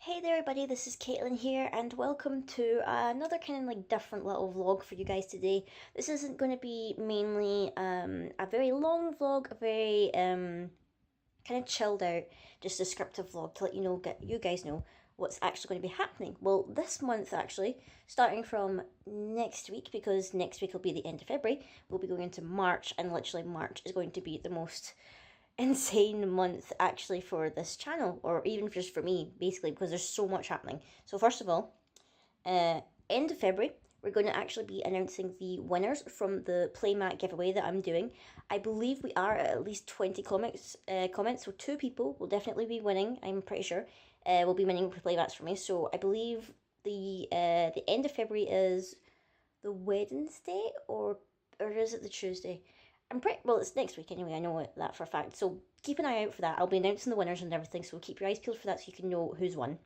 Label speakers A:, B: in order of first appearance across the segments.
A: Hey there everybody, this is Caitlin here and welcome to another kind of different little vlog for you guys today. This isn't going to be mainly a very long vlog, a very kind of chilled out, just descriptive vlog to let you know, get you guys know what's actually going to be happening. Well, this month actually, starting from next week, because next week will be the end of February, we'll be going into March, and literally March is going to be the most insane month actually for this channel, or even just for me, basically, because there's so much happening. So first of all, uh, end of February, we're going to actually be announcing the winners from the playmat giveaway that I'm doing. I believe we are at least 20 comments, so two people will definitely be winning. I'm pretty sure will be winning playmats for me. So I believe the end of February is the Wednesday, or is it the Tuesday? I'm pretty well. It's next week anyway. I know that for a fact. So keep an eye out for that. I'll be announcing the winners and everything. So keep your eyes peeled for that, so you can know who's won.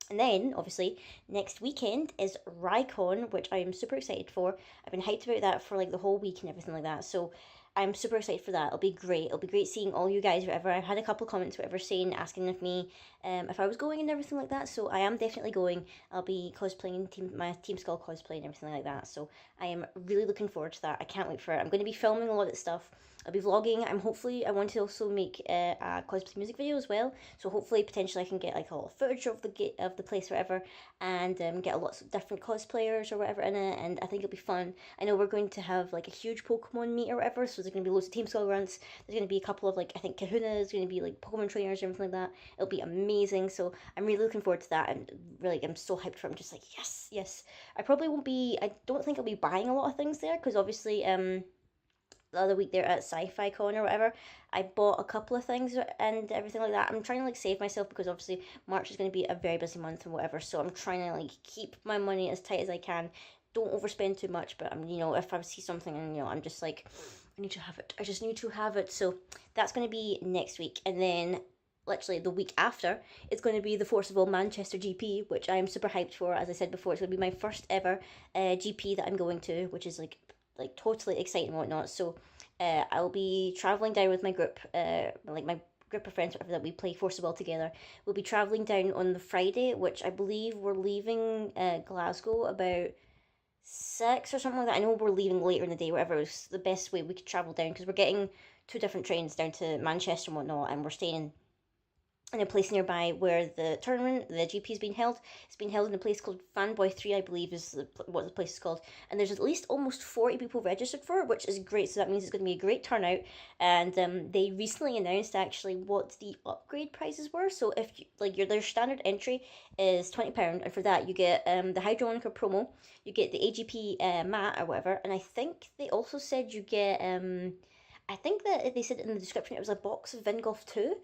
A: And then, obviously, next weekend is Rai Con, which I am super excited for. I've been hyped about that for the whole week and everything like that. So I'm super excited for that. It'll be great. It'll be great seeing all you guys, whatever. I've had a couple comments, whatever, saying, asking of me if I was going and everything like that. So I am definitely going. I'll be cosplaying my Team Skull cosplay and everything like that. So I am really looking forward to that. I can't wait for it. I'm going to be filming a lot of stuff. I'll be vlogging. I want to also make a cosplay music video as well. So hopefully, potentially, I can get a lot of footage of the place, or whatever, and get lots of different cosplayers or whatever in it. And I think it'll be fun. I know we're going to have a huge Pokemon meet or whatever. So there's going to be loads of Team Skull runs. There's going to be a couple of I think Kahuna is going to be Pokemon trainers and everything like that. It'll be amazing. So I'm really looking forward to that. And really, I'm so hyped for it. I'm just yes, yes. I probably won't be. I don't think I'll be buying a lot of things there, because obviously the other week there at Sci-Fi Con or whatever, I bought a couple of things and everything like that. I'm trying to save myself, because obviously March is going to be a very busy month and whatever. So I'm trying to keep my money as tight as I can. Don't overspend too much, but if I see something and I'm just I need to have it. I just need to have it. So that's going to be next week, and then literally the week after, it's going to be the Forcible Manchester GP, which I am super hyped for. As I said before, it's going to be my first ever GP that I'm going to, which is totally exciting and whatnot. So I'll be traveling down with my group, my group of friends, whatever, that we play Forcible together. We'll be traveling down on the Friday, which I believe we're leaving Glasgow about 6 or something like that. I know we're leaving later in the day, whatever. It's the best way we could travel down, because we're getting two different trains down to Manchester and whatnot, and we're staying in a place nearby where the tournament, the GP, is being held. It's being held in a place called Fanboy 3, I believe, is what the place is called. And there's at least almost 40 people registered for it, which is great. So that means it's going to be a great turnout. And they recently announced actually what the upgrade prices were. So if their standard entry is £20, and for that you get the Hydronica promo, you get the AGP mat or whatever, and I think they also said you get I think that they said in the description it was a box of Vingolf 2.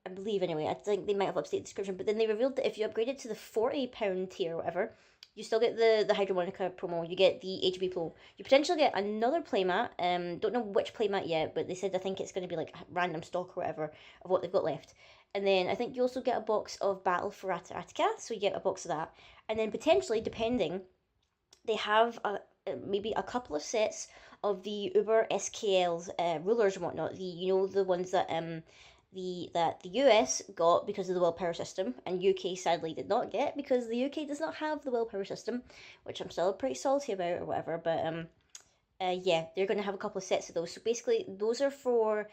A: I believe anyway. I think they might have updated the description, but then they revealed that if you upgrade it to the £40 tier or whatever, you still get the Hydromonica promo. You get the HB promo. You potentially get another playmat. Don't know which playmat yet, but they said I think it's going to be random stock or whatever of what they've got left. And then I think you also get a box of Battle for Attica, so you get a box of that. And then potentially, depending, they have maybe a couple of sets of the Uber SKL's rulers and whatnot. The ones that the US got because of the willpower system, and UK sadly did not get, because the UK does not have the willpower system, which I'm still pretty salty about or whatever. But yeah, they're going to have a couple of sets of those. So basically, those are for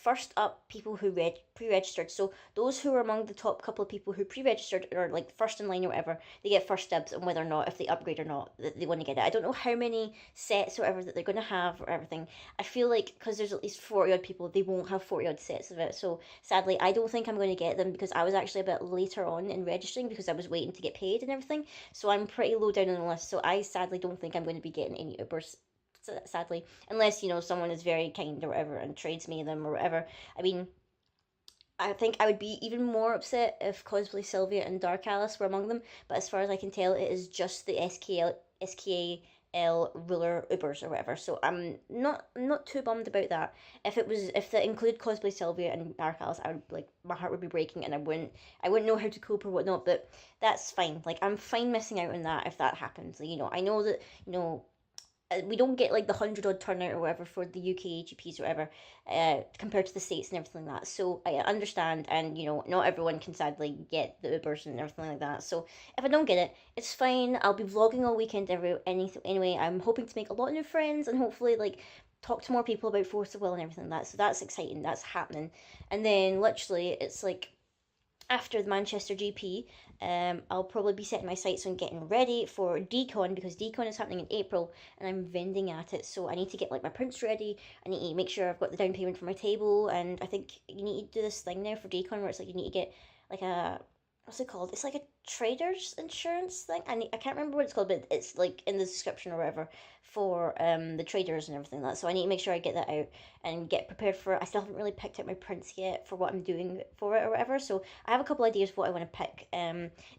A: first up people who pre-registered. So those who are among the top couple of people who pre-registered, or first in line or whatever, they get first dibs on whether or not, if they upgrade or not, they want to get it. I don't know how many sets or whatever that they're going to have or everything. I feel like because there's at least 40 odd people, they won't have 40 odd sets of it. So sadly, I don't think I'm going to get them, because I was actually a bit later on in registering, because I was waiting to get paid and everything. So I'm pretty low down on the list. So I sadly don't think I'm going to be getting any Ubers, sadly, unless someone is very kind or whatever and trades me them or whatever. I mean, I think I would be even more upset if Cosplay Sylvia and Dark Alice were among them, but as far as I can tell, it is just the SKL ruler Ubers or whatever. So I'm not too bummed about that. If that included Cosplay Sylvia and Dark Alice, I would my heart would be breaking, and I wouldn't know how to cope or whatnot. But that's fine. I'm fine missing out on that if that happens. I know that we don't get like the 100 odd turnout or whatever for the UK GPs or whatever, compared to the States and everything like that. So I understand, and not everyone can sadly get the Ubers and everything like that. So if I don't get it, it's fine. I'll be vlogging all weekend anyway. I'm hoping to make a lot of new friends and hopefully like talk to more people about Force of Will and everything like that. So that's exciting. That's happening. And then literally it's like after the Manchester GP, I'll probably be setting my sights on getting ready for DCon, because DCon is happening in April and I'm vending at it. So I need to get like my prints ready. I need to make sure I've got the down payment for my table. And I think you need to do this thing now for DCon where it's like you need to get like a, what's it called? It's like a trader's insurance thing. I can't remember what it's called, but it's like in the description or whatever for the traders and everything like that. So I need to make sure I get that out and get prepared for it. I still haven't really picked out my prints yet for what I'm doing for it or whatever. So I have a couple ideas of what I want to pick.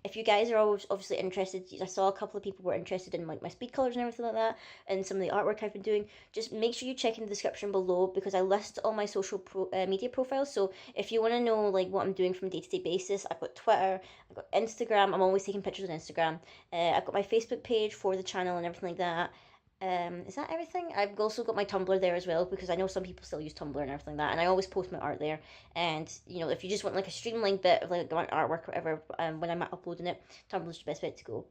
A: If you guys are always obviously interested, I saw a couple of people were interested in like my speed colors and everything like that, and some of the artwork I've been doing. Just make sure you check in the description below, because I list all my social media profiles. So if you want to know like what I'm doing from a day-to-day basis, I've got Twitter, I've got Instagram. I'm always taking pictures on Instagram. I've got my Facebook page for the channel and everything like that. Is that everything? I've also got my Tumblr there as well, because I know some people still use Tumblr and everything like that, and I always post my art there. And if you just want like a streamlined bit of like artwork or whatever, when I'm uploading it, Tumblr's the best way to go.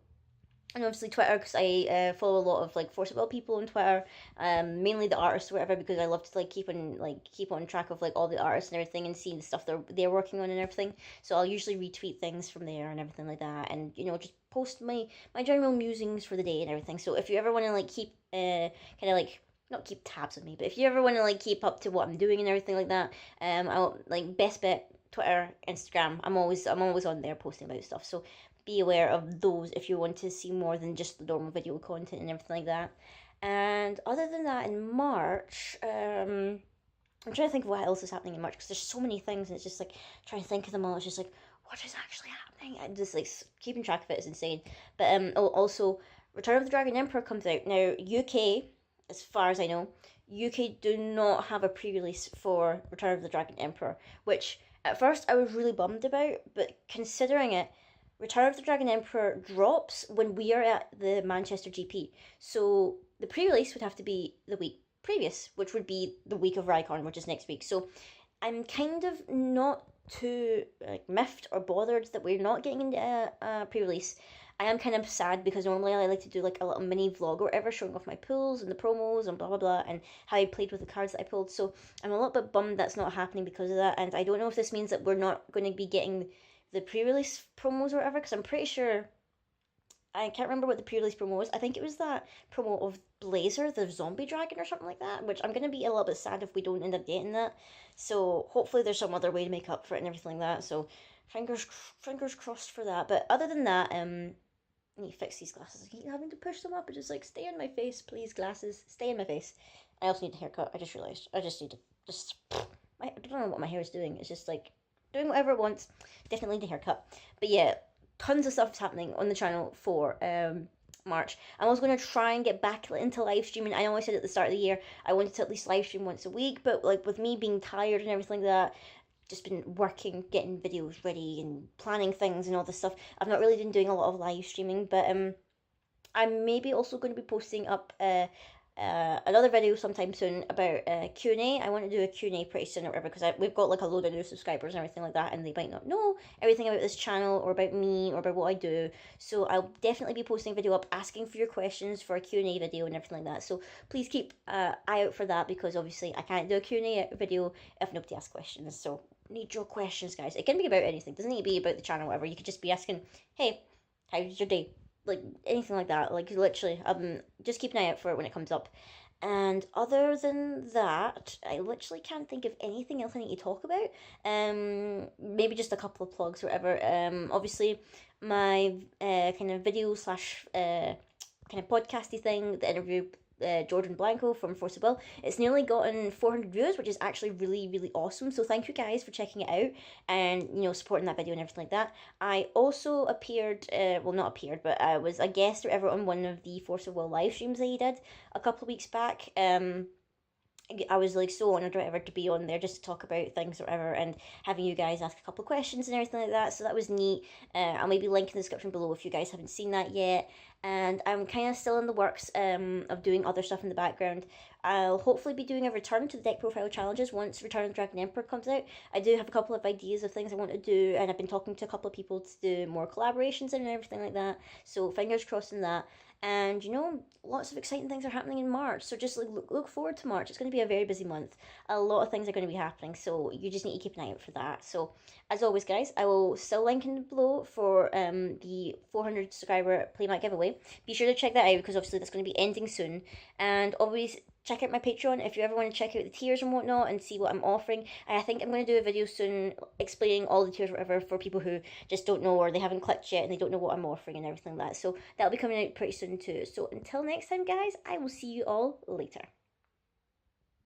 A: And obviously Twitter, because I follow a lot of like Force of Will people on Twitter, mainly the artists or whatever, because I love to like keep on track of like all the artists and everything and seeing the stuff they're working on and everything. So I'll usually retweet things from there and everything like that, and just post my general musings for the day and everything. So if you ever want to like keep kind of like not keep tabs of me, but if you ever want to like keep up to what I'm doing and everything like that, I'll like best bet Twitter, Instagram. I'm always on there posting about stuff. So be aware of those if you want to see more than just the normal video content and everything like that. And other than that, in March, I'm trying to think of what else is happening in March, because there's so many things and it's just like trying to think of them all. It's just like, what is actually happening? And just like keeping track of it is insane. But also, Return of the Dragon Emperor comes out now. UK, as far as I know, UK do not have a pre-release for Return of the Dragon Emperor, which at first I was really bummed about, but considering it, Return of the Dragon Emperor drops when we are at the Manchester GP. So the pre-release would have to be the week previous, which would be the week of Rai Con, which is next week. So I'm kind of not too like miffed or bothered that we're not getting a pre-release. I am kind of sad, because normally I like to do like a little mini vlog or whatever, showing off my pulls and the promos and blah blah blah, and how I played with the cards that I pulled. So I'm a little bit bummed that's not happening because of that, and I don't know if this means that we're not going to be getting the pre-release promos or whatever, because I'm pretty sure, I can't remember what the pre-release promo was. I think it was that promo of Blazer, the zombie dragon or something like that, which I'm going to be a little bit sad if we don't end up getting that. So hopefully there's some other way to make up for it and everything like that. So fingers crossed for that. But other than that, I need to fix these glasses. I keep having to push them up. It's just like, stay in my face, please, glasses. Stay in my face. I also need a haircut. I just realised. I just need to I don't know what my hair is doing. It's just like doing whatever it wants. Definitely need a haircut. But yeah, tons of stuff is happening on the channel for March. I'm also going to try and get back into live streaming. I know I said at the start of the year I wanted to at least live stream once a week, but like with me being tired and everything like that, just been working, getting videos ready and planning things and all this stuff, I've not really been doing a lot of live streaming. But I'm maybe also going to be posting up another video sometime soon about Q&A. I want to do a Q&A pretty soon or whatever, because we've got like a load of new subscribers and everything like that, and they might not know everything about this channel or about me or about what I do. So I'll definitely be posting a video up asking for your questions for a Q&A video and everything like that. So please keep eye out for that, because obviously I can't do a Q&A video if nobody asks questions. So need your questions, guys. It can be about anything. It doesn't need to be about the channel or whatever. You could just be asking, hey, how's your day? Like anything like that, like literally, just keep an eye out for it when it comes up. And other than that, I literally can't think of anything else I need to talk about. Maybe just a couple of plugs or whatever. Obviously my kind of video slash kind of podcasty thing, the interview Jordan Blanco from Force of Will, it's nearly gotten 400 views, which is actually really, really awesome. So thank you guys for checking it out and, supporting that video and everything like that. I also appeared, well, not appeared, but I was a guest or ever on one of the Force of Will live streams that he did a couple of weeks back. I was like so honored or whatever to be on there just to talk about things or whatever, and having you guys ask a couple of questions and everything like that. So that was neat. I'll maybe link in the description below if you guys haven't seen that yet. And I'm kind of still in the works of doing other stuff in the background. I'll hopefully be doing a return to the deck profile challenges once Return of the Dragon Emperor comes out. I do have a couple of ideas of things I want to do, and I've been talking to a couple of people to do more collaborations and everything like that. So fingers crossed in that. And you know, lots of exciting things are happening in March. So just like look forward to March. It's going to be a very busy month. A lot of things are going to be happening. So you just need to keep an eye out for that. So as always, guys, I will still link in below for the 400 subscriber playmat giveaway. Be sure to check that out because obviously that's going to be ending soon. And always check out my Patreon if you ever want to check out the tiers and whatnot and see what I'm offering. And I think I'm going to do a video soon explaining all the tiers or whatever for people who just don't know or they haven't clicked yet and they don't know what I'm offering and everything like that. So that'll be coming out pretty soon too. So until next time, guys, I will see you all later.